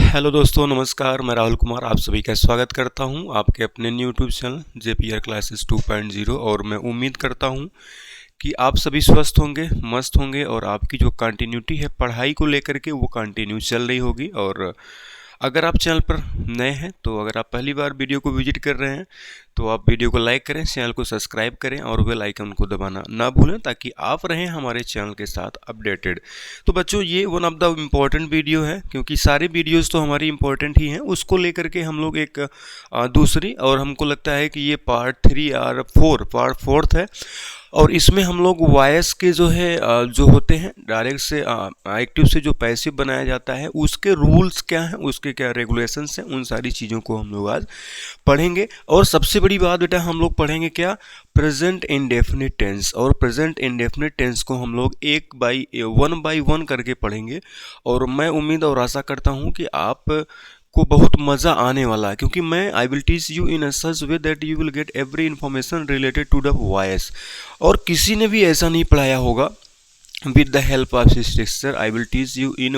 Hello दोस्तों, नमस्कार। मैं राहुल कुमार आप सभी का स्वागत करता हूं आपके अपने यूट्यूब चैनल जेपीआर क्लासेस 2.0। और मैं उम्मीद करता हूं कि आप सभी स्वस्थ होंगे, मस्त होंगे और आपकी जो कंटिन्यूटी है पढ़ाई को लेकर के वो कंटिन्यू चल रही होगी। और अगर आप चैनल पर नए हैं तो अगर आप पहली बार वीडियो को विजिट कर रहे हैं तो आप वीडियो को लाइक करें, चैनल को सब्सक्राइब करें और बेल आइकन को दबाना ना भूलें ताकि आप रहें हमारे चैनल के साथ अपडेटेड। तो बच्चों, ये one of the important video है क्योंकि सारे वीडियोस तो हमारी इम्पोर्टेंट ही हैं। उसको लेकर के हम लोग एक दूसरी, और हमको लगता है कि ये पार्ट 3 और पार्ट फोर्थ है। और इसमें हम लोग वॉइस के जो है जो होते हैं डायरेक्ट से एक्टिव से जो पैसिव बनाया जाता है उसके रूल्स क्या हैं, उसके क्या रेगुलेशंस हैं, उन सारी चीज़ों को हम लोग आज पढ़ेंगे। और सबसे बड़ी बात बेटा, हम लोग पढ़ेंगे क्या, प्रेजेंट इंडेफिनिट टेंस। और प्रेजेंट इंडेफिनिट टेंस को हम लोग वन बाई वन करके पढ़ेंगे। और मैं उम्मीद और आशा करता हूँ कि आप को बहुत मज़ा आने वाला है क्योंकि मैं I will teach you in a such way that you will get every information related to the voice. और किसी ने भी ऐसा नहीं पढ़ाया होगा। with the help of this structure I will teach you in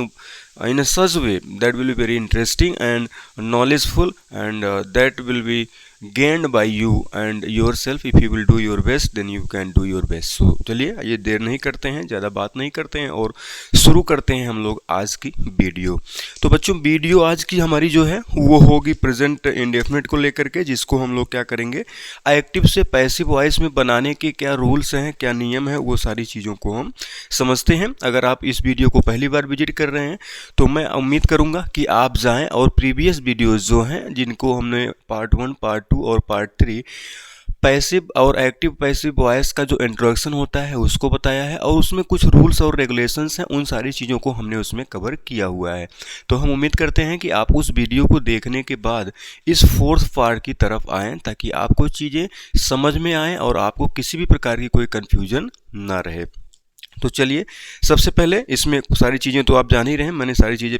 a such way that will be very interesting and knowledgeful, and that will be gained by you and yourself. If you will do your best then you can do your best. So चलिए, ये देर नहीं करते हैं, ज़्यादा बात नहीं करते हैं और शुरू करते हैं हम लोग आज की वीडियो। तो बच्चों, वीडियो आज की हमारी जो है वो होगी प्रेजेंट इंडेफिनिट को लेकर के, जिसको हम लोग क्या करेंगे, एक्टिव से पैसिव वॉइस में बनाने के क्या रूल्स हैं, क्या नियम है, वो सारी चीज़ों को हम समझते हैं। अगर आप इस वीडियो को पहली बार विजिट कर रहे हैं तो मैं उम्मीद करूंगा कि आप जाएं और प्रीवियस वीडियोस जो हैं जिनको हमने पार्ट 1, पार्ट 2 और पार्ट 3 पैसिव और एक्टिव पैसिव वॉइस का जो इंट्रोडक्शन होता है उसको बताया है और उसमें कुछ रूल्स और रेगुलेशंस हैं, उन सारी चीज़ों को हमने उसमें कवर किया हुआ है। तो हम उम्मीद करते हैं कि आप उस वीडियो को देखने के बाद इस फोर्थ पार्ट की तरफ आएँ ताकि आपको चीज़ें समझ में आएँ और आपको किसी भी प्रकार की कोई कन्फ्यूजन ना रहे। तो चलिए, सबसे पहले इसमें सारी चीज़ें तो आप जान ही रहे हैं, मैंने सारी चीज़ें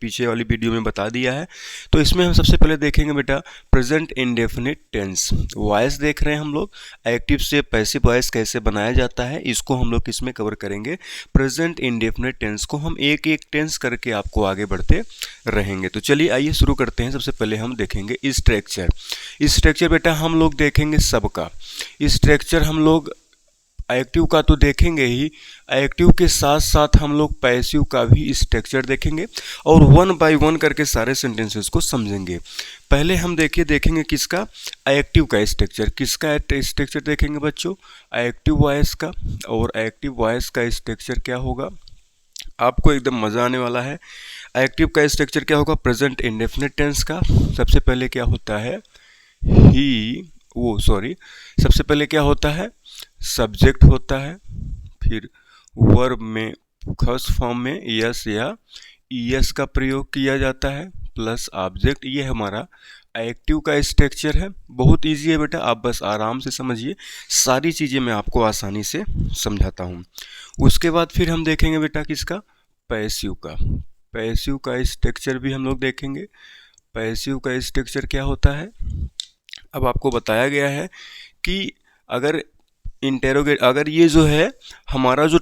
पीछे वाली वीडियो में बता दिया है। तो इसमें हम सबसे पहले देखेंगे बेटा प्रेजेंट इंडेफिनिट टेंस। वॉइस देख रहे हैं हम लोग, एक्टिव से पैसिव वॉइस कैसे बनाया जाता है इसको हम लोग किसमें कवर करेंगे, प्रेजेंट इंडेफिनिट टेंस को हम एक एक टेंस करके आपको आगे बढ़ते रहेंगे। तो चलिए आइए शुरू करते हैं। सबसे पहले हम देखेंगे स्ट्रक्चर। स्ट्रक्चर बेटा हम लोग देखेंगे सबका। स्ट्रक्चर हम लोग एक्टिव का तो देखेंगे ही, एक्टिव के साथ साथ हम लोग पैसिव का भी स्ट्रक्चर देखेंगे और वन बाय वन करके सारे सेंटेंसेस को समझेंगे। पहले हम देखेंगे किसका, एक्टिव का स्ट्रक्चर। किसका स्ट्रक्चर देखेंगे बच्चों, एक्टिव वॉइस का। और एक्टिव वॉइस का स्ट्रक्चर क्या होगा, आपको एकदम मज़ा आने वाला है। एक्टिव का स्ट्रक्चर क्या होगा, प्रेजेंट इंडेफिनिट टेंस का। सबसे पहले क्या होता है, सबसे पहले क्या होता है, सब्जेक्ट होता है, फिर वर्ब में फर्स्ट फॉर्म में यस या ईएस का प्रयोग किया जाता है प्लस ऑब्जेक्ट। ये हमारा एक्टिव का स्ट्रक्चर है। बहुत इजी है बेटा, आप बस आराम से समझिए, सारी चीज़ें मैं आपको आसानी से समझाता हूँ। उसके बाद फिर हम देखेंगे बेटा किसका, पैसिव का। पैसिव का स्ट्रक्चर भी हम लोग देखेंगे। पैसिव का स्ट्रक्चर क्या होता है, अब आपको बताया गया है कि अगर ये जो है हमारा जो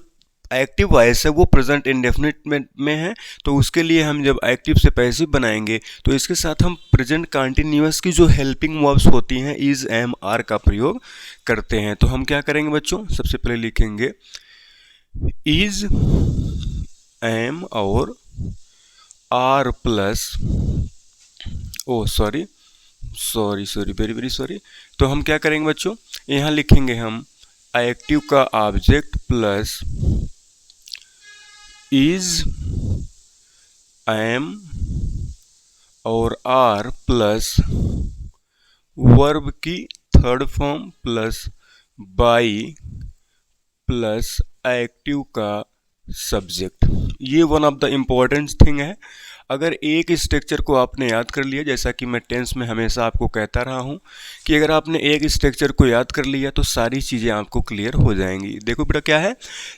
एक्टिव वॉइस है वो प्रेजेंट इंडेफिनिट में है, तो उसके लिए हम जब एक्टिव से पैसिव बनाएंगे तो इसके साथ हम प्रेजेंट कंटिन्यूअस की जो हेल्पिंग वर्ब्स होती हैं इज, एम, आर का प्रयोग करते हैं। तो हम क्या करेंगे बच्चों, सबसे पहले लिखेंगे इज, एम और are plus sorry very sorry. तो हम क्या करेंगे बच्चों, यहाँ लिखेंगे हम एक्टिव का ऑब्जेक्ट प्लस इज, एम और आर प्लस वर्ब की third form plus by plus active का सब्जेक्ट। ये one of the important thing है। अगर एक स्ट्रक्चर को आपने याद कर लिया, जैसा कि मैं टेंस में हमेशा आपको कहता रहा हूँ कि अगर आपने एक स्ट्रक्चर को याद कर लिया तो सारी चीज़ें आपको क्लियर हो जाएंगी। देखो बेटा क्या है,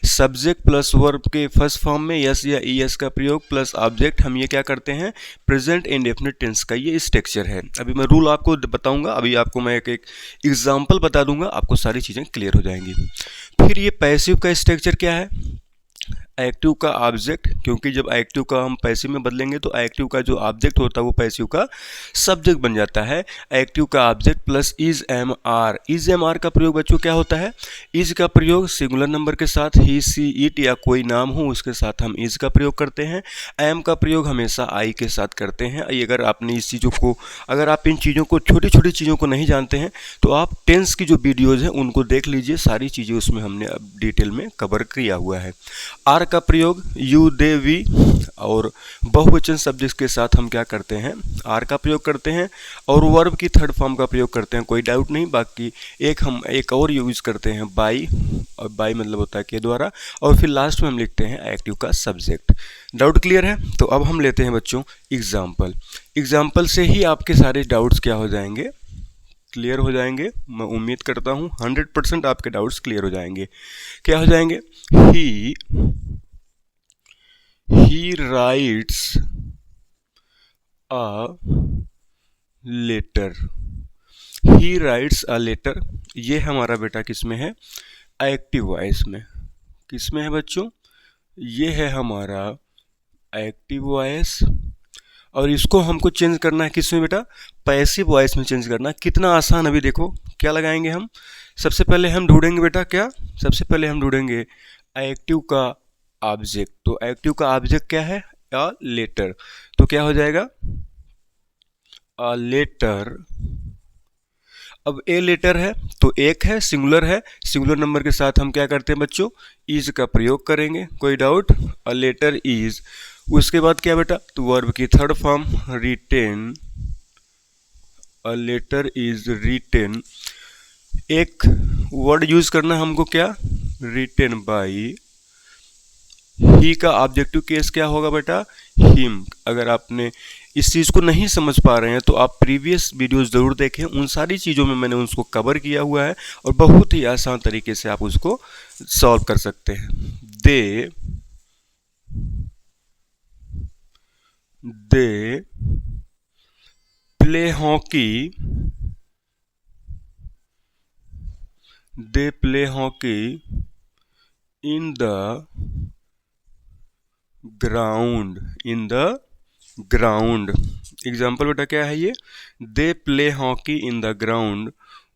सब्जेक्ट प्लस वर्ब के फर्स्ट फॉर्म में यस या ईएस का प्रयोग प्लस ऑब्जेक्ट। हम ये क्या करते हैं, प्रेजेंट इंडेफिनिट टेंस का ये स्ट्रक्चर है। अभी मैं रूल आपको बताऊँगा, अभी आपको मैं एक एग्जाम्पल बता दूंगा, आपको सारी चीज़ें क्लियर हो जाएंगी। फिर ये पैसिव का स्ट्रक्चर क्या है, एक्टिव का ऑब्जेक्ट, क्योंकि जब एक्टिव का हम पैसिव में बदलेंगे तो एक्टिव का जो ऑब्जेक्ट होता है वो पैसिव का सब्जेक्ट बन जाता है। एक्टिव का object plus is am are. Is am are का प्रयोग बच्चों क्या होता है? इज का प्रयोग सिंगुलर नंबर के साथ, ही सी इट या कोई नाम हो उसके साथ हम इज का प्रयोग करते हैं। एम का प्रयोग हमेशा आई के साथ करते हैं। अगर आपने इस चीज़ों को, अगर आप इन चीज़ों को, छोटी छोटी चीज़ों को नहीं जानते हैं तो आप टेंस की जो वीडियोज़ हैं उनको देख लीजिए, सारी चीज़ें उसमें हमने अब डिटेल में कवर किया हुआ है। आर का प्रयोग यू दे वी और बहुवचन सब्जेक्ट के साथ हम क्या करते हैं? आर का प्रयोग करते हैं। और वर्ब की थर्ड फॉर्म का प्रयोग करते हैं, कोई डाउट नहीं। बाकी हम एक और यूज करते हैं बाई, और बाई मतलब होता है के द्वारा, और फिर लास्ट में हम लिखते हैं एक्टिव का सब्जेक्ट। डाउट क्लियर है? तो अब हम लेते हैं बच्चों एग्जाम्पल। एग्जाम्पल से ही आपके सारे डाउट्स क्या हो जाएंगे? क्लियर हो जाएंगे। मैं उम्मीद करता हूँ 100% आपके डाउट्स क्लियर हो जाएंगे। क्या हो जाएंगे? He writes a letter. He writes a letter, ये हमारा बेटा किस में है? एक्टिव वॉइस में। किस में है बच्चों? ये है हमारा एक्टिव वॉइस, और इसको हमको चेंज करना है किस में बेटा? पैसिव वॉइस में चेंज करना है। कितना आसान। अभी देखो क्या लगाएंगे हम। सबसे पहले हम ढूंढेंगे बेटा क्या? सबसे पहले हम ढूंढेंगे एक्टिव का ऑब्जेक्ट। तो एक्टिव का ऑब्जेक्ट क्या है? A letter. तो क्या हो जाएगा? A letter. अब ए लेटर है तो एक है, सिंगुलर है, सिंगुलर नंबर के साथ हम क्या करते हैं बच्चों? इज का प्रयोग करेंगे। कोई डाउट? A letter is. उसके बाद क्या बेटा? तो वर्ब की third form written. A letter is written. एक वर्ड यूज करना हमको क्या? Written by. ही का ऑब्जेक्टिव केस क्या होगा बेटा? हिम। अगर आपने इस चीज़ को नहीं समझ पा रहे हैं तो आप प्रीवियस वीडियोस ज़रूर देखें, उन सारी चीज़ों में मैंने उसको कवर किया हुआ है और बहुत ही आसान तरीके से आप उसको सॉल्व कर सकते हैं। They play hockey. They play hockey in the ground. In the ground. Example बेटा क्या है ये? They play hockey in the ground.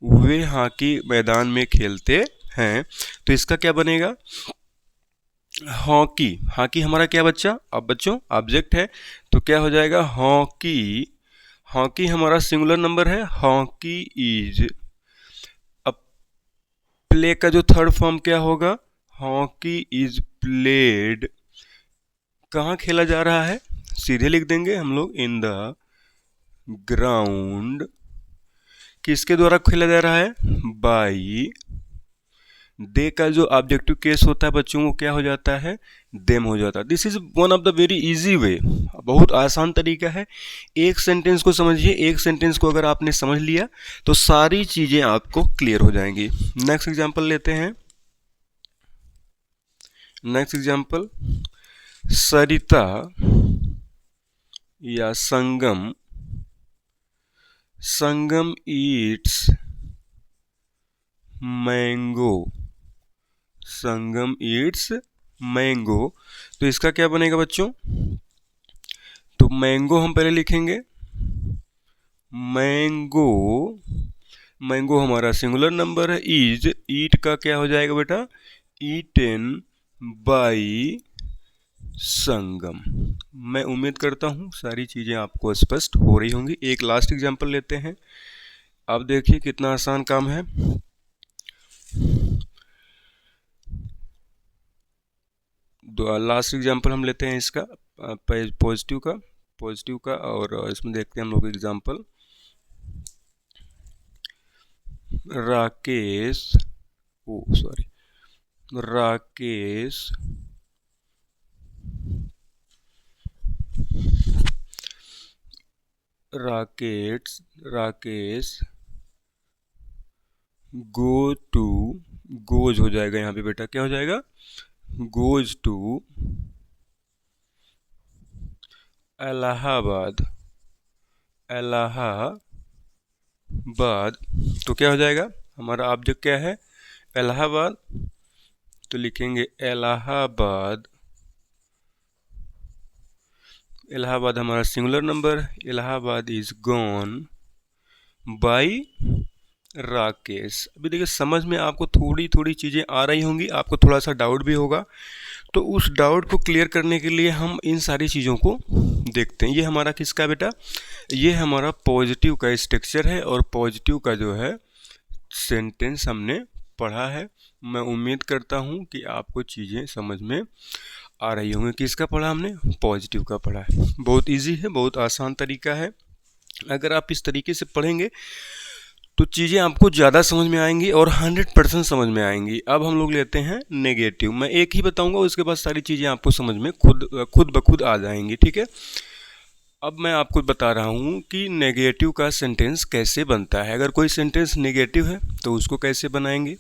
Way hockey मैदान में खेलते हैं। तो इसका क्या बनेगा? हॉकी। हॉकी हमारा क्या बच्चा? अब बच्चों ऑब्जेक्ट है तो क्या हो जाएगा? हॉकी। हॉकी हमारा सिंगुलर नंबर है। Hockey is. अब प्ले का जो थर्ड फॉर्म क्या होगा? Hockey is played. कहाँ खेला जा रहा है? सीधे लिख देंगे हम लोग इन द ग्राउंड। किसके द्वारा खेला जा रहा है? बाई। दे का जो ऑब्जेक्टिव केस होता है बच्चों वो क्या हो जाता है? देम हो जाता है। This is one of the very easy way. बहुत आसान तरीका है। एक सेंटेंस को समझिए, एक सेंटेंस को अगर आपने समझ लिया तो सारी चीजें आपको क्लियर हो जाएंगी। नेक्स्ट एग्जांपल लेते हैं। नेक्स्ट एग्जांपल, सरिता या संगम। संगम ईट्स मैंगो। संगम ईट्स मैंगो। तो इसका क्या बनेगा बच्चों? तो मैंगो हम पहले लिखेंगे। मैंगो। मैंगो हमारा सिंगुलर नंबर है। इज। ईट का क्या हो जाएगा बेटा? ईटेन बाई संगम। मैं उम्मीद करता हूँ सारी चीज़ें आपको स्पष्ट हो रही होंगी। एक लास्ट एग्जांपल लेते हैं। अब देखिए कितना आसान काम है। लास्ट एग्जांपल हम लेते हैं इसका पॉजिटिव का और इसमें देखते हैं हम लोग example. Rakesh Rakesh go to. Goes हो जाएगा यहाँ पे बेटा, क्या हो जाएगा? Goes to Allahabad. तो क्या हो जाएगा? हमारा ऑब्जेक्ट क्या है? इलाहाबाद। तो लिखेंगे इलाहाबाद इलाहाबाद हमारा singular number, Allahabad is gone by Rakesh. अभी देखिए समझ में आपको थोड़ी थोड़ी चीज़ें आ रही होंगी, आपको थोड़ा सा डाउट भी होगा, तो उस डाउट को क्लियर करने के लिए हम इन सारी चीज़ों को देखते हैं। ये हमारा किसका बेटा, ये हमारा पॉजिटिव का स्ट्रक्चर है और पॉजिटिव का जो है सेंटेंस हमने पढ़ा है। मैं उम्मीद करता हूँ कि आपको चीज़ें समझ में आ रही होंगी। किसका पढ़ा हमने, पॉजिटिव का पढ़ा है। बहुत इजी है, बहुत आसान तरीका है। अगर आप इस तरीके से पढ़ेंगे तो चीज़ें आपको ज़्यादा समझ में आएंगी और 100% समझ में आएंगी। अब हम लोग लेते हैं नेगेटिव। मैं एक ही बताऊंगा, उसके बाद सारी चीज़ें आपको समझ में खुद ब खुद आ जाएंगी, ठीक है। अब मैं आपको बता रहा हूँ कि नेगेटिव का सेंटेंस कैसे बनता है। अगर कोई सेंटेंस नेगेटिव है तो उसको कैसे बनाएंगे,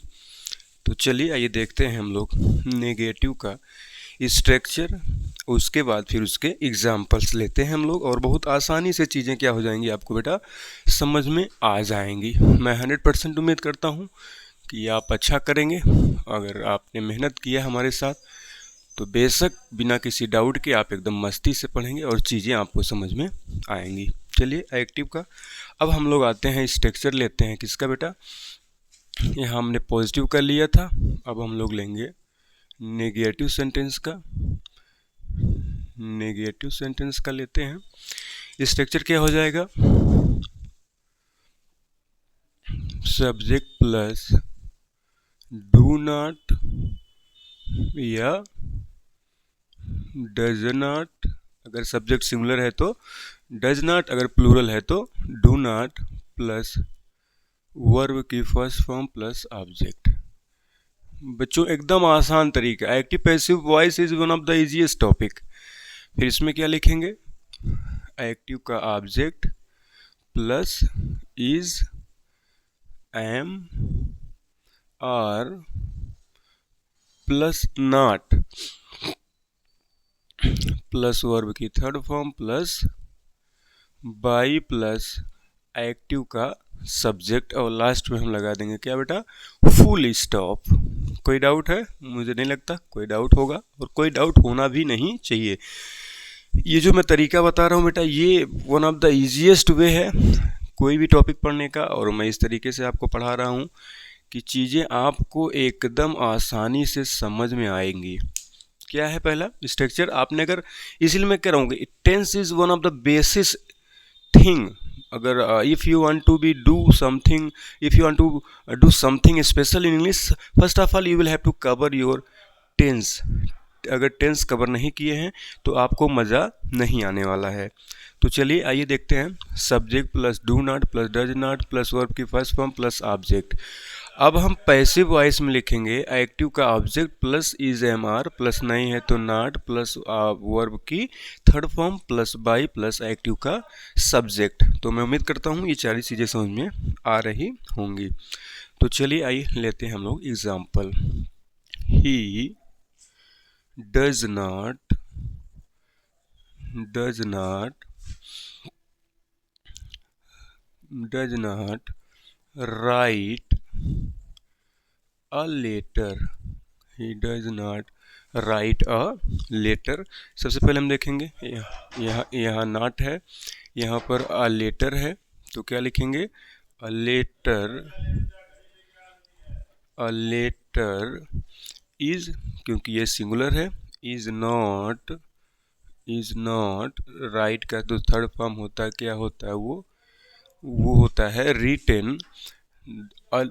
तो चलिए आइए देखते हैं हम लोग नेगेटिव का स्ट्रक्चर, उसके बाद फिर उसके एग्जाम्पल्स लेते हैं हम लोग, और बहुत आसानी से चीज़ें क्या हो जाएंगी आपको बेटा समझ में आ जाएंगी। मैं 100% उम्मीद करता हूँ कि आप अच्छा करेंगे। अगर आपने मेहनत किया हमारे साथ तो बेशक बिना किसी डाउट के आप एकदम मस्ती से पढ़ेंगे और चीज़ें आपको समझ में आएंगी। चलिए एक्टिव का अब हम लोग आते हैं, स्ट्रक्चर लेते हैं किसका बेटा, यहाँ हमने पॉजिटिव का लिया था, अब हम लोग लेंगे नेगेटिव सेंटेंस का। नेगेटिव सेंटेंस का लेते हैं। स्ट्रक्चर क्या हो जाएगा, सब्जेक्ट प्लस डू नॉट या डज नॉट, अगर सब्जेक्ट सिंगुलर है तो डज नॉट, अगर प्लूरल है तो डू नॉट प्लस वर्ब की फर्स्ट फॉर्म प्लस ऑब्जेक्ट। बच्चों एकदम आसान तरीका, active passive voice is one of the easiest topic. फिर इसमें क्या लिखेंगे, एक्टिव का object plus is, am, are plus not plus verb की third form plus by plus active का सब्जेक्ट, और लास्ट में हम लगा देंगे क्या बेटा, फुल स्टॉप। कोई डाउट है, मुझे नहीं लगता कोई डाउट होगा, और कोई डाउट होना भी नहीं चाहिए। ये जो मैं तरीका बता रहा हूँ बेटा, ये वन ऑफ द इजीएस्ट वे है कोई भी टॉपिक पढ़ने का, और मैं इस तरीके से आपको पढ़ा रहा हूँ कि चीज़ें आपको एकदम आसानी से समझ में आएंगी। क्या है पहला स्ट्रक्चर, आपने अगर, इसलिए मैं कह रहा हूँ tense is one of the basis thing. अगर if you want to be do something, if you want to do something special in English, first of all you will have to cover your tense. अगर tense cover नहीं किए हैं तो आपको मज़ा नहीं आने वाला है। तो चलिए आइए देखते हैं, subject plus do not plus does not plus verb की फर्स्ट फॉर्म प्लस ऑब्जेक्ट। अब हम पैसिव वॉइस में लिखेंगे एक्टिव का object plus is, am, are plus नहीं है तो नॉट प्लस वर्ब की third form plus by plus active का सब्जेक्ट। तो मैं उम्मीद करता हूँ ये सारी चीज़ें समझ में आ रही होंगी। तो चलिए आइए लेते हैं हम लोग example. He does not write a letter. He does not write a letter. सबसे पहले हम देखेंगे यहाँ नॉट है, यहाँ पर अ लेटर है, तो क्या लिखेंगे, अ लेटर इज, क्योंकि ये सिंगुलर है, इज नॉट राइट का तो थर्ड फॉर्म होता है, क्या होता है वो होता है written. A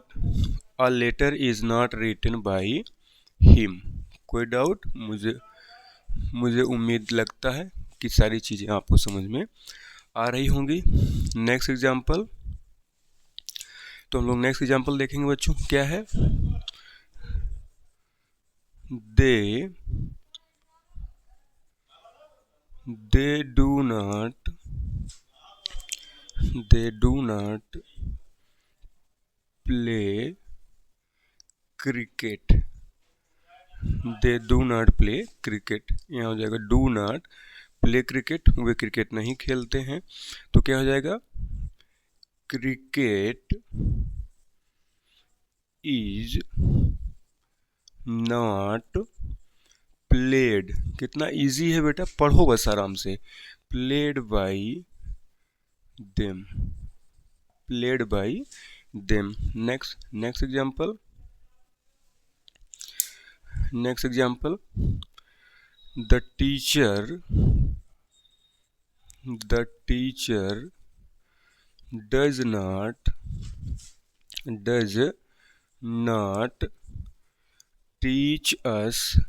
letter is not written by him. कोई डाउट, मुझे उम्मीद लगता है कि सारी चीज़ें आपको समझ में आ रही होंगी। नेक्स्ट एग्जाम्पल, तो हम लोग नेक्स्ट एग्जाम्पल देखेंगे बच्चों, क्या है, they do not play cricket. They do not play cricket, यहाँ हो जाएगा do not play cricket, way cricket नहीं खेलते हैं, तो क्या हो जाएगा, क्रिकेट इज नॉट प्लेड। कितना इजी है बेटा, पढ़ो बस आराम से। played by them, played by them. Next example, the teacher does not teach us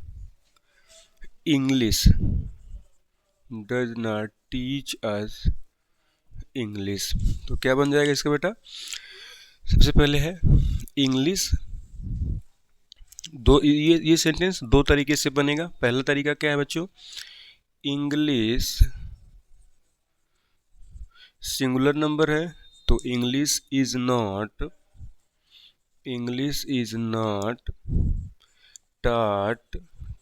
English, does not teach us English। तो क्या बन जाएगा इसका बेटा? सबसे पहले है इंग्लिश। दो ये सेंटेंस दो तरीके से बनेगा। पहला तरीका क्या है बच्चों? इंग्लिश सिंगुलर नंबर है तो English is not taught,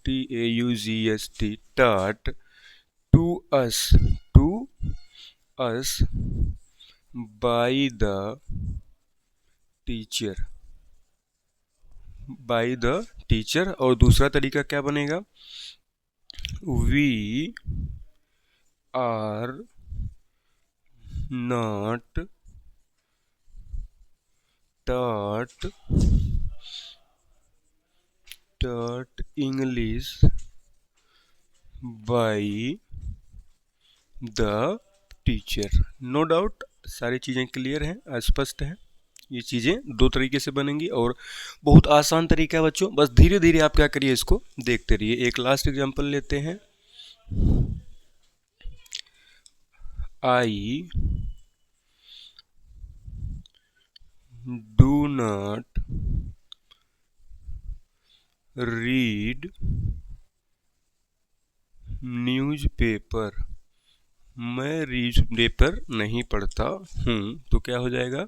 TAUGST, taught to us by the teacher। और दूसरा तरीका क्या बनेगा? we are not taught English by the teacher। No doubt सारी चीज़ें क्लियर हैं, स्पष्ट हैं। ये चीज़ें दो तरीके से बनेंगी और बहुत आसान तरीका है बच्चों। बस धीरे धीरे आप क्या करिए, इसको देखते रहिए। एक लास्ट एग्जांपल लेते हैं। I do not read newspaper, मैं न्यूज़पेपर नहीं पढ़ता हूँ। तो क्या हो जाएगा?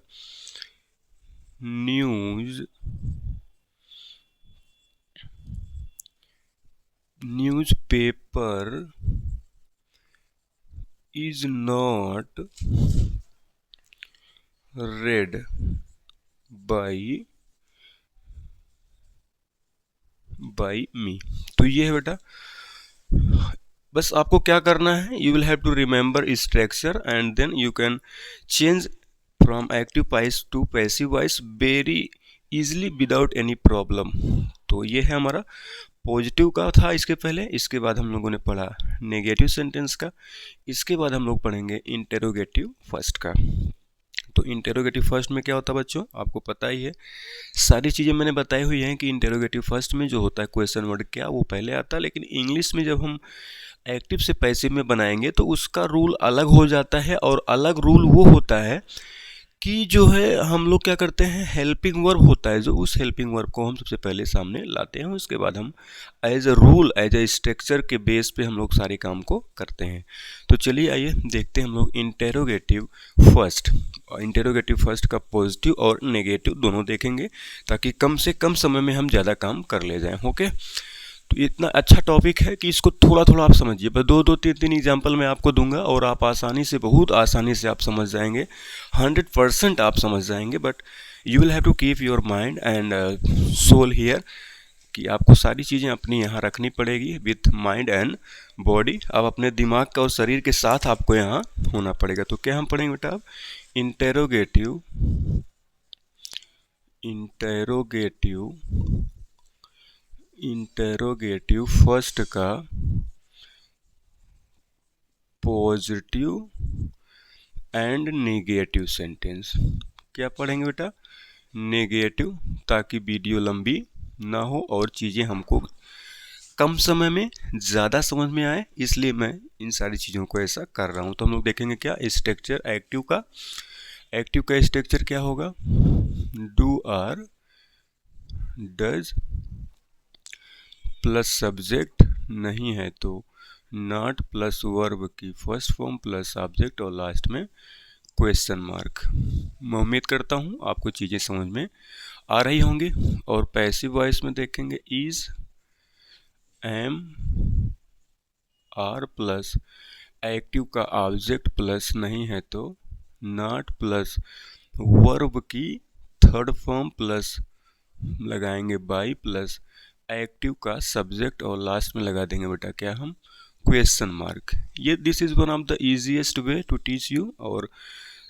Newspaper is not read by me। तो ये है बेटा। बस आपको क्या करना है, you will have to remember structure and then you can change from active voice to passive voice very easily without any problem. तो ये है हमारा पॉजिटिव का था इसके पहले। इसके बाद हम लोगों ने पढ़ा नेगेटिव सेंटेंस का। इसके बाद हम लोग पढ़ेंगे इंटेरोगेटिव फर्स्ट का। तो इंटेरोगेटिव फर्स्ट में क्या होता है बच्चों, आपको पता ही है। सारी चीज़ें मैंने बताई हुई हैं कि इंटेरोगेटिव फर्स्ट में जो होता है क्वेश्चन वर्ड क्या वो पहले आता है, लेकिन इंग्लिश में जब हम एक्टिव से पैसिव में बनाएंगे तो उसका रूल अलग हो जाता है। और अलग रूल वो होता है कि जो है हम लोग क्या करते हैं, हेल्पिंग वर्ब होता है जो, उस हेल्पिंग वर्ब को हम सबसे पहले सामने लाते हैं। उसके बाद हम as a rule, as a structure के बेस पे हम लोग सारे काम को करते हैं। तो चलिए आइए देखते हैं हम लोग इंटेरोगेटिव फर्स्ट। इंटेरोगेटिव फर्स्ट का पॉजिटिव और नेगेटिव दोनों देखेंगे ताकि कम से कम समय में हम ज़्यादा काम कर ले जाएँ। ओके, तो इतना अच्छा टॉपिक है कि इसको थोड़ा थोड़ा आप समझिए। बस दो तीन एग्जाम्पल मैं आपको दूंगा और आप आसानी से, बहुत आसानी से आप समझ जाएंगे। 100% आप समझ जाएंगे। But you will have to keep your mind and soul here, कि आपको सारी चीज़ें अपनी यहाँ रखनी पड़ेगी विथ माइंड एंड बॉडी। अब अपने दिमाग का और शरीर के साथ आपको यहाँ होना पड़ेगा। तो क्या हम पढ़ेंगे बेटा? अब इंटेरोगेटिव फर्स्ट का पॉजिटिव एंड नेगेटिव सेंटेंस। क्या पढ़ेंगे बेटा? नेगेटिव, ताकि वीडियो लंबी ना हो और चीज़ें हमको कम समय में ज़्यादा समझ में आए, इसलिए मैं इन सारी चीज़ों को ऐसा कर रहा हूँ। तो हम लोग देखेंगे क्या स्ट्रक्चर एक्टिव का स्ट्रक्चर क्या होगा? Do or does plus subject नहीं है तो नॉट प्लस वर्ब की फर्स्ट फॉर्म प्लस ऑब्जेक्ट और लास्ट में क्वेश्चन मार्क। मैं उम्मीद करता हूँ आपको चीज़ें समझ में आ रही होंगी। और पैसिव वॉइस में देखेंगे is, am, are plus active का ऑब्जेक्ट प्लस नहीं है तो नॉट प्लस वर्ब की थर्ड फॉर्म प्लस लगाएंगे बाई प्लस एक्टिव का सब्जेक्ट और लास्ट में लगा देंगे बेटा क्या हम क्वेश्चन मार्क। ये this is one of the easiest way to teach you, और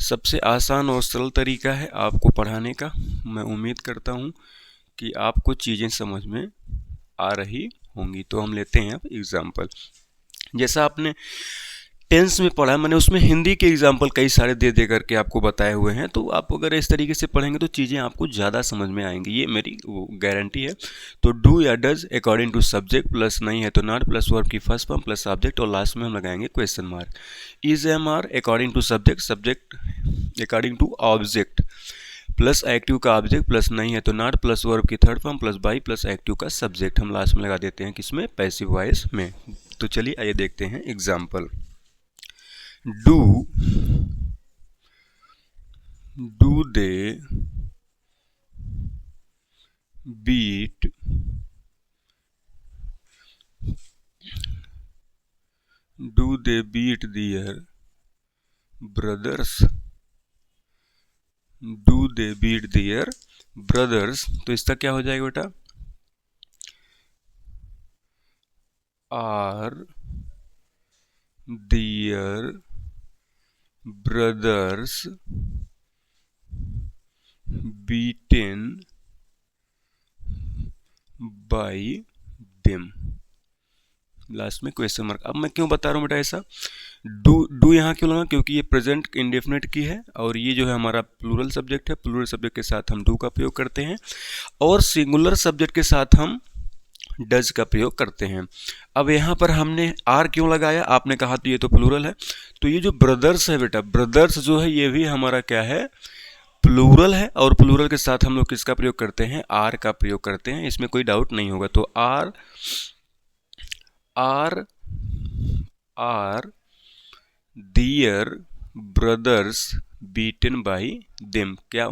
सबसे आसान और सरल तरीका है आपको पढ़ाने का। मैं उम्मीद करता हूँ कि आपको चीज़ें समझ में आ रही होंगी। तो हम लेते हैं अब एग्जाम्पल। जैसा आपने टेंस में पढ़ा, मैंने उसमें हिंदी के एग्जाम्पल कई सारे दे दे करके आपको बताए हुए हैं, तो आप अगर इस तरीके से पढ़ेंगे तो चीज़ें आपको ज़्यादा समझ में आएंगी, ये मेरी वो गारंटी है। तो डू या does according to subject, plus नहीं है तो नॉट, प्लस वर्ब की फर्स्ट फॉर्म, प्लस सब्जेक्ट, और लास्ट में हम लगाएंगे question mark. Is am are according to subject, subject according to object, plus active का ऑब्जेक्ट, प्लस नहीं है तो नॉट, प्लस वर्ब की third form, plus by, plus active का सब्जेक्ट हम लास्ट में लगा देते हैं किसमें, पैसिव वॉइस में। तो चलिए आइए देखते हैं example. Do they beat their brothers? Do they beat their brothers? तो इसका क्या हो जाएगा बेटा, are their brothers beaten by them? Last में क्वेश्चन मार्क। अब मैं क्यों बता रहा हूँ बेटा ऐसा, डू यहाँ क्यों लगा, क्योंकि ये प्रेजेंट इंडेफिनिट की है, और ये जो है हमारा प्लूरल सब्जेक्ट है, प्लूरल सब्जेक्ट के साथ हम डू का प्रयोग करते हैं, और सिंगुलर सब्जेक्ट के साथ हम डज का प्रयोग करते हैं। अब यहाँ पर हमने आर क्यों लगाया, आपने कहा तो ये तो प्लूरल है, तो ये जो ब्रदर्स है बेटा, ब्रदर्स जो है ये भी हमारा क्या है, प्लूरल है, और प्लूरल के साथ हम लोग किसका प्रयोग करते हैं, आर का प्रयोग करते हैं, इसमें कोई डाउट नहीं होगा। तो are their brothers beaten by them, क्या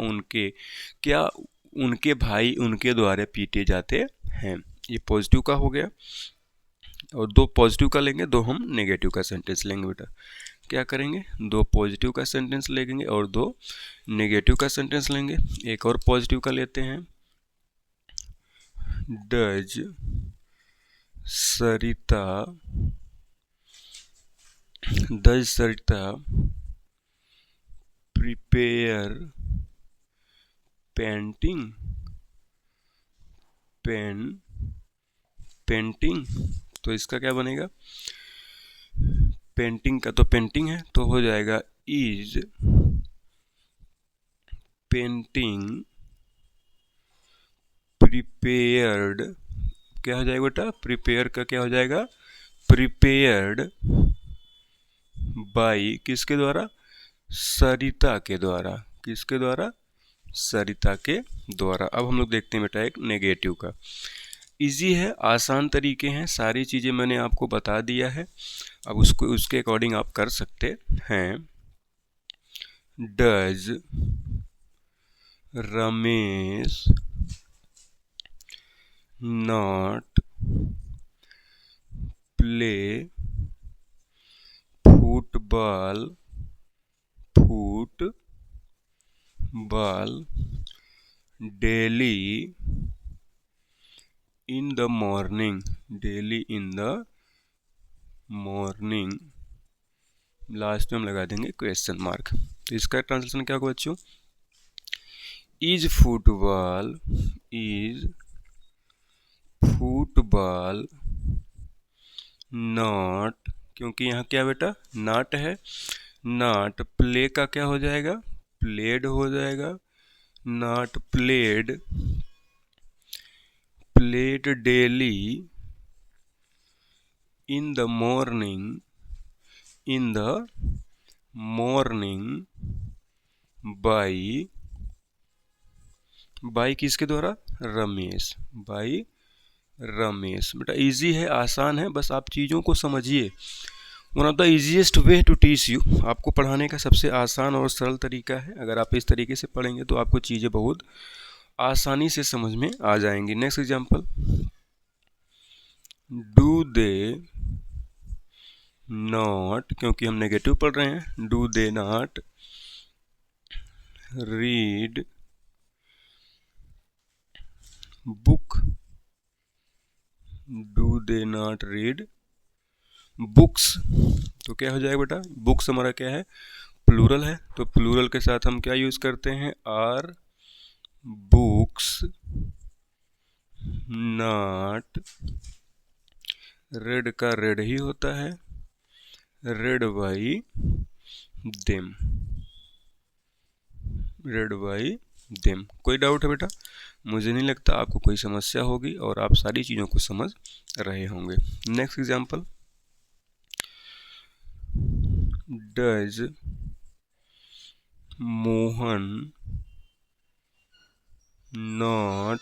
उनके भाई उनके द्वारा पीटे जाते हैं। ये पॉजिटिव का हो गया, और दो पॉजिटिव का लेंगे, दो हम नेगेटिव का सेंटेंस लेंगे बेटा। क्या करेंगे, दो पॉजिटिव का सेंटेंस लेंगे और दो नेगेटिव का सेंटेंस लेंगे। एक और पॉजिटिव का लेते हैं, डज सरिता प्रिपेयर पेंटिंग, तो इसका क्या बनेगा, पेंटिंग का तो पेंटिंग है, तो हो जाएगा इज पेंटिंग प्रिपेयर्ड, क्या हो जाएगा बेटा, प्रिपेयर का क्या हो जाएगा, प्रिपेयर्ड बाई किसके द्वारा, सरिता के द्वारा, किसके द्वारा, सरिता के द्वारा। अब हम लोग देखते हैं बेटा एक नेगेटिव का। इजी है, आसान तरीके हैं, सारी चीज़ें मैंने आपको बता दिया है, अब उसके अकॉर्डिंग आप कर सकते हैं। Does Ramesh not play football daily in the morning, last में हम लगा देंगे क्वेश्चन मार्क। तो इसका ट्रांसलेशन क्या होगा बच्चों, इज फुटबॉल नॉट, क्योंकि यहाँ क्या बेटा नॉट है, नॉट प्ले का क्या हो जाएगा, प्लेड हो जाएगा, not played daily in the morning by किसके द्वारा, रमेश, बाई रमेश। बेटा इजी है, आसान है, बस आप चीज़ों को समझिए। One of the easiest way to teach you, आपको पढ़ाने का सबसे आसान और सरल तरीका है। अगर आप इस तरीके से पढ़ेंगे तो आपको चीज़ें बहुत आसानी से समझ में आ जाएंगी। Next example, do they not, क्योंकि हम नेगेटिव पढ़ रहे हैं, do they not read book, do they not read books, तो क्या हो जाएगा बेटा, बुक्स हमारा क्या है, प्लूरल है, तो प्लूरल के साथ हम क्या यूज करते हैं, आर बुक्स नॉट, रेड का रेड ही होता है, red by them, red by them. कोई डाउट है बेटा? मुझे नहीं लगता आपको कोई समस्या होगी और आप सारी चीज़ों को समझ रहे होंगे। Next example, does Mohan not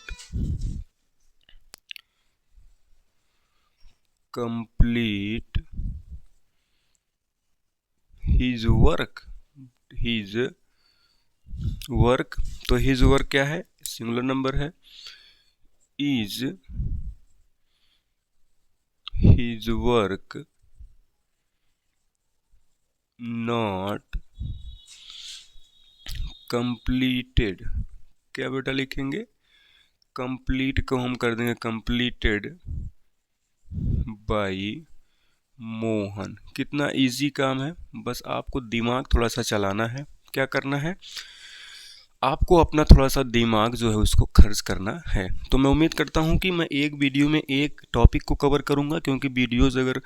complete his work, his work, तो हिज वर्क क्या है, सिंगुलर नंबर है, is his work not completed, क्या बेटा लिखेंगे, कंप्लीट को हम कर देंगे कंप्लीटेड बाई मोहन। कितना इजी काम है, बस आपको दिमाग थोड़ा सा चलाना है। क्या करना है, आपको अपना थोड़ा सा दिमाग जो है उसको खर्च करना है। तो मैं उम्मीद करता हूँ कि मैं एक वीडियो में एक टॉपिक को कवर करूँगा, क्योंकि वीडियोज़ अगर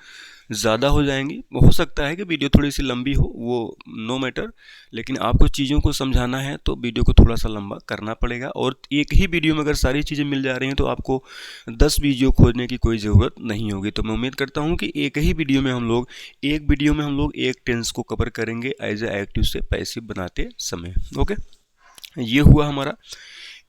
ज़्यादा हो जाएंगी, हो सकता है कि वीडियो थोड़ी सी लंबी हो, वो नो मैटर, लेकिन आपको चीज़ों को समझाना है तो वीडियो को थोड़ा सा लंबा करना पड़ेगा। और एक ही वीडियो में अगर सारी चीज़ें मिल जा रही हैं तो आपको 10 वीडियो खोजने की कोई ज़रूरत नहीं होगी। तो मैं उम्मीद करता हूँ कि एक ही वीडियो में हम लोग एक टेंस को कवर करेंगे एज ए एक्टिव से पैसिव बनाते समय। ओके, ये हुआ हमारा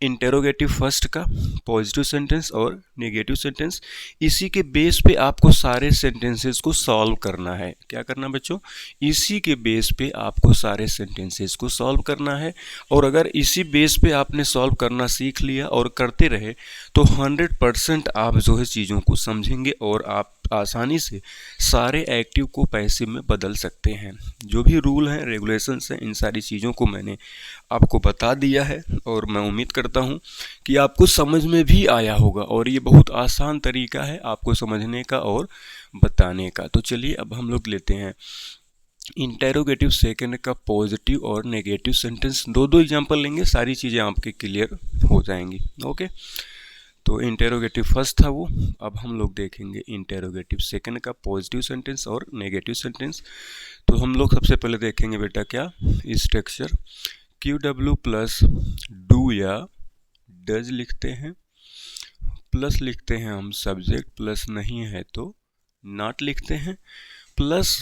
इंटेरोगेटिव फर्स्ट का पॉजिटिव सेंटेंस और नेगेटिव सेंटेंस। इसी के बेस पे आपको सारे सेंटेंसेस को सॉल्व करना है। क्या करना बच्चों, इसी के बेस पे आपको सारे सेंटेंसेस को सॉल्व करना है। और अगर इसी बेस पे आपने सॉल्व करना सीख लिया और करते रहे तो 100% आप जो है चीज़ों को समझेंगे और आप आसानी से सारे एक्टिव को पैसिव में बदल सकते हैं। जो भी रूल हैं, रेगुलेशंस हैं, इन सारी चीज़ों को मैंने आपको बता दिया है और मैं उम्मीद करता हूं कि आपको समझ में भी आया होगा। और ये बहुत आसान तरीका है आपको समझने का और बताने का। तो चलिए अब हम लोग लेते हैं इंटेरोगेटिव सेकंड का पॉजिटिव और नेगेटिव सेंटेंस। दो एग्जांपल लेंगे, सारी चीज़ें आपके क्लियर हो जाएंगी। ओके, तो इंटेरोगेटिव फर्स्ट था वो, अब हम लोग देखेंगे इंटेरोगेटिव सेकंड का पॉजिटिव सेंटेंस और नेगेटिव सेंटेंस। तो हम लोग सबसे पहले देखेंगे बेटा क्या, structure Q W plus do या डज लिखते हैं, प्लस लिखते हैं हम सब्जेक्ट, प्लस नहीं है तो नॉट लिखते हैं, प्लस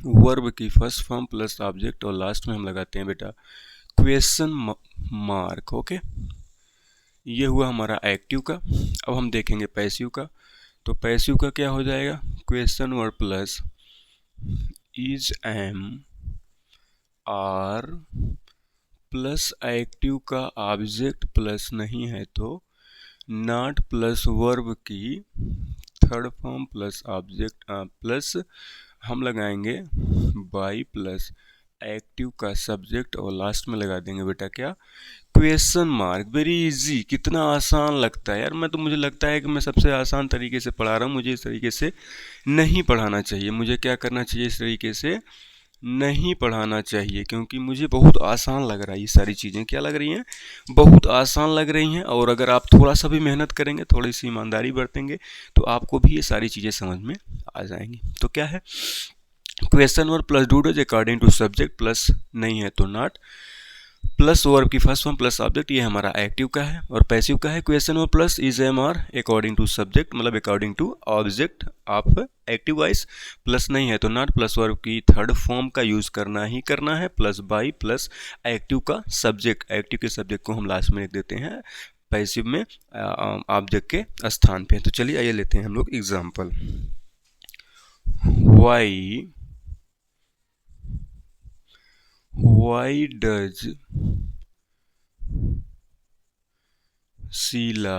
वर्ब की फर्स्ट फॉर्म प्लस ऑब्जेक्ट और लास्ट में हम लगाते हैं बेटा क्वेश्चन मार्क। ओके, ये हुआ हमारा एक्टिव का। अब हम देखेंगे पैसिव का। तो पैसिव का क्या हो जाएगा, question verb plus is am are plus active का ऑब्जेक्ट प्लस नहीं है तो नॉट प्लस वर्ब की third form plus object plus हम लगाएंगे बाई प्लस एक्टिव का सब्जेक्ट और लास्ट में लगा देंगे बेटा क्या, क्वेश्चन मार्क। वेरी इजी, कितना आसान लगता है यार। मुझे लगता है कि मैं सबसे आसान तरीके से पढ़ा रहा हूँ। मुझे इस तरीके से नहीं पढ़ाना चाहिए। मुझे क्या करना चाहिए, इस तरीके से नहीं पढ़ाना चाहिए, क्योंकि मुझे बहुत आसान लग रहा है। ये सारी चीज़ें क्या लग रही हैं, बहुत आसान लग रही हैं। और अगर आप थोड़ा सा भी मेहनत करेंगे, थोड़ी सी ईमानदारी बरतेंगे तो आपको भी ये सारी चीज़ें समझ में आ जाएंगी। तो क्या है, question verb plus do does according to subject, plus नहीं है तो नॉट, प्लस वर्ब की फर्स्ट फॉर्म प्लस ऑब्जेक्ट, ये हमारा एक्टिव का है। और पैसिव का है question verb plus is am are according to subject, मतलब according to object of active wise, plus नहीं है तो नॉट, प्लस वर्ब की थर्ड फॉर्म का यूज करना ही करना है, प्लस बाई प्लस एक्टिव का सब्जेक्ट। एक्टिव के सब्जेक्ट को हम लास्ट में लिख देते हैं पैसिव में ऑब्जेक्ट के स्थान पे। तो चलिए आइए लेते हैं हम लोग example. Why does Sheila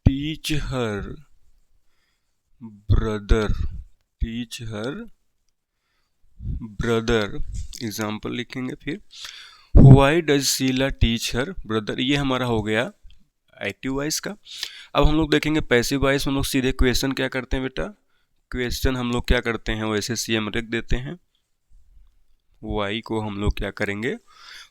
teach her brother example लिखेंगे फिर why does Sheila teach her brother, ये हमारा हो गया एक्टिव वॉइस का। अब हम लोग देखेंगे पैसिव वॉइस में हम लोग सीधे क्वेश्चन क्या करते हैं बेटा, क्वेश्चन हम लोग क्या करते हैं वैसे सीएम रख देते हैं, वाई को हम लोग क्या करेंगे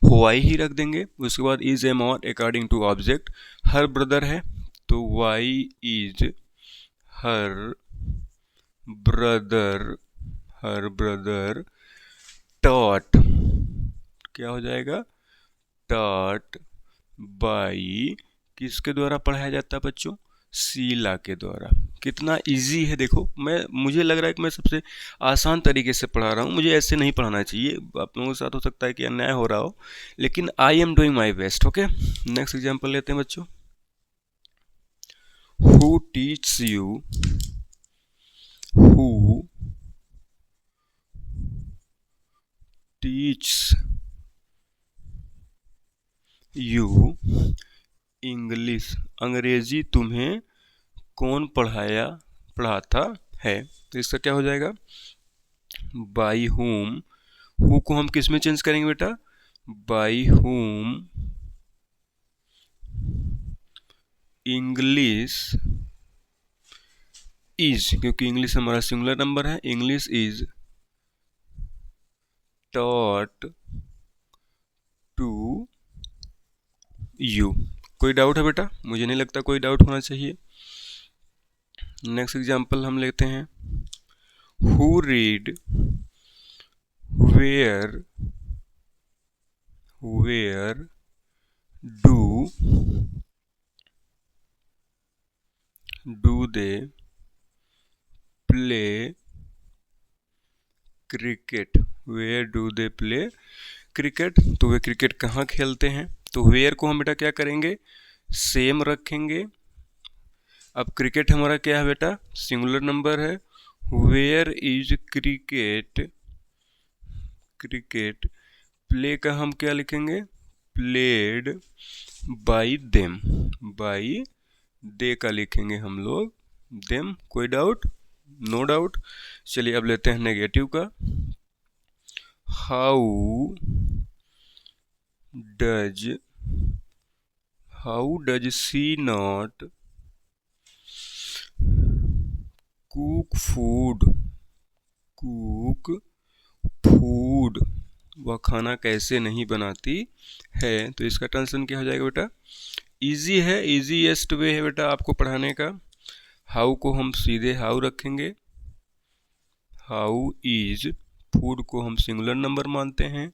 वाई ही रख देंगे। उसके बाद इज एम और according to object, her brother है तो why is her brother taught, क्या हो जाएगा टॉट बाई, किसके द्वारा पढ़ाया जाता है बच्चों, शीला के द्वारा। कितना इजी है देखो, मुझे लग रहा है कि मैं सबसे आसान तरीके से पढ़ा रहा हूँ, मुझे ऐसे नहीं पढ़ाना चाहिए, आप लोगों के साथ हो सकता है कि अन्याय हो रहा हो, लेकिन I am doing my best. Okay, next example लेते हैं बच्चों। Who teach you, who teach you English, अंग्रेजी तुम्हें कौन पढ़ाता है, तो इसका क्या हो जाएगा बाई होम, हु को हम किस में चेंज करेंगे बेटा, बाई होम इंग्लिश इज, क्योंकि इंग्लिश हमारा सिंगुलर नंबर है, English is taught to you. कोई डाउट है बेटा, मुझे नहीं लगता कोई डाउट होना चाहिए। नेक्स्ट एग्जाम्पल हम लेते हैं, who read where do they play cricket, where do they play cricket, तो वे क्रिकेट कहाँ खेलते हैं, तो वेयर को हम बेटा क्या करेंगे सेम रखेंगे। अब क्रिकेट हमारा क्या है बेटा सिंगुलर नंबर है, वेयर इज क्रिकेट प्ले का हम क्या लिखेंगे प्लेड बाई देम, बाई दे का लिखेंगे हम लोग देम। कोई डाउट, नो डाउट। चलिए अब लेते हैं नेगेटिव का, how does she not cook food, वह खाना कैसे नहीं बनाती है, तो इसका ट्रांसलेशन क्या हो जाएगा बेटा, इजी है, इजीएस्ट वे है बेटा आपको पढ़ाने का। हाउ को हम सीधे हाउ रखेंगे, हाउ इज, फूड को हम सिंगुलर नंबर मानते हैं,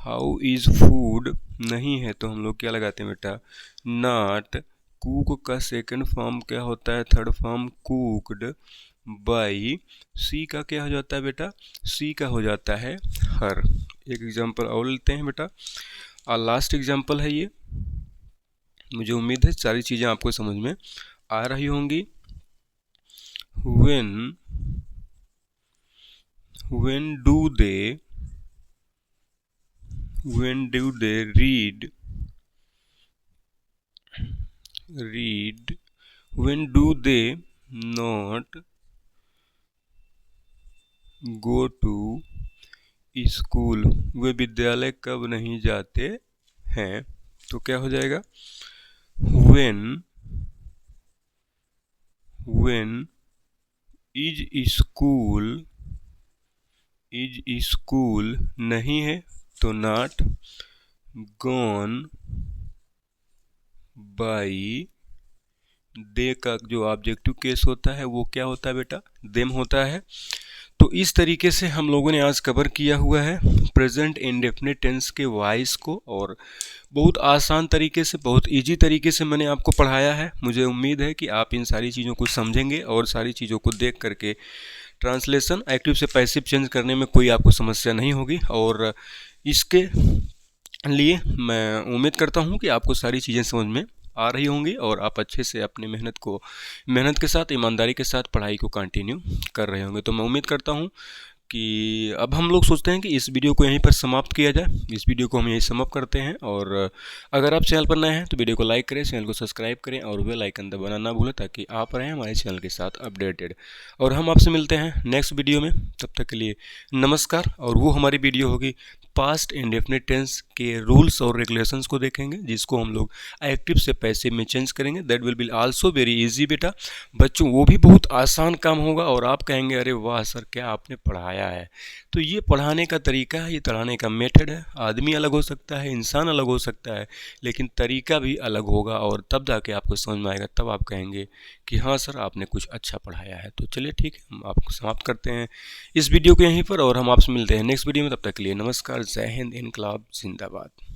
हाउ इज फूड नहीं है तो हम लोग क्या लगाते हैं बेटा नॉट, कुक का सेकंड फॉर्म क्या होता है थर्ड फॉर्म कुकड बाई, सी का क्या हो जाता है बेटा सी का हो जाता है हर। एक एग्जांपल और लेते हैं बेटा, और लास्ट एग्जांपल है ये, मुझे उम्मीद है सारी चीज़ें आपको समझ में आ रही होंगी। when do they read, when do they not go to school, वे विद्यालय कब नहीं जाते हैं, तो क्या हो जाएगा when is school नहीं है तो not gone by, दे का जो ऑब्जेक्टिव केस होता है वो क्या होता है बेटा देम होता है। तो इस तरीके से हम लोगों ने आज कवर किया हुआ है प्रेजेंट इंडेफिनिट टेंस के वॉइस को, और बहुत आसान तरीके से बहुत इजी तरीके से मैंने आपको पढ़ाया है। मुझे उम्मीद है कि आप इन सारी चीज़ों को समझेंगे और सारी चीज़ों को देख करके ट्रांसलेशन एक्टिव से पैसिव चेंज करने में कोई आपको समस्या नहीं होगी। और इसके लिए मैं उम्मीद करता हूँ कि आपको सारी चीज़ें समझ में आ रही होंगी और आप अच्छे से अपनी मेहनत के साथ ईमानदारी के साथ पढ़ाई को कंटिन्यू कर रहे होंगे। तो मैं उम्मीद करता हूँ कि अब हम लोग सोचते हैं कि इस वीडियो को यहीं पर समाप्त किया जाए, इस वीडियो को हम यहीं समाप्त करते हैं। और अगर आप चैनल पर नए हैं तो वीडियो को लाइक करें, चैनल को सब्सक्राइब करें और बेल आइकन दबाना ना भूलें ताकि आप रहें हमारे चैनल के साथ अपडेटेड। और हम आपसे मिलते हैं नेक्स्ट वीडियो में, तब तक के लिए नमस्कार। और वो हमारी वीडियो होगी पास्ट इंडेफिनिट टेंस के रूल्स और रेगुलेशंस को देखेंगे, जिसको हम लोग एक्टिव से पैसिव में चेंज करेंगे। That will be also very easy बेटा बच्चों, वो भी बहुत आसान काम होगा और आप कहेंगे अरे वाह सर क्या आपने पढ़ाया है। तो ये पढ़ाने का तरीका है, ये पढ़ाने का मेथड है। आदमी अलग हो सकता है, इंसान अलग हो सकता है, लेकिन तरीका भी अलग होगा और तब जाके आपको समझ में आएगा, तब आप कहेंगे कि हाँ सर आपने कुछ अच्छा पढ़ाया है। तो चलिए ठीक है, हम आपको समाप्त करते हैं इस वीडियो को यहीं पर और हम आपसे मिलते हैं नेक्स्ट वीडियो में। तब तक के लिए नमस्कार, जय हिंद, इनकलाब जिंदाबाद।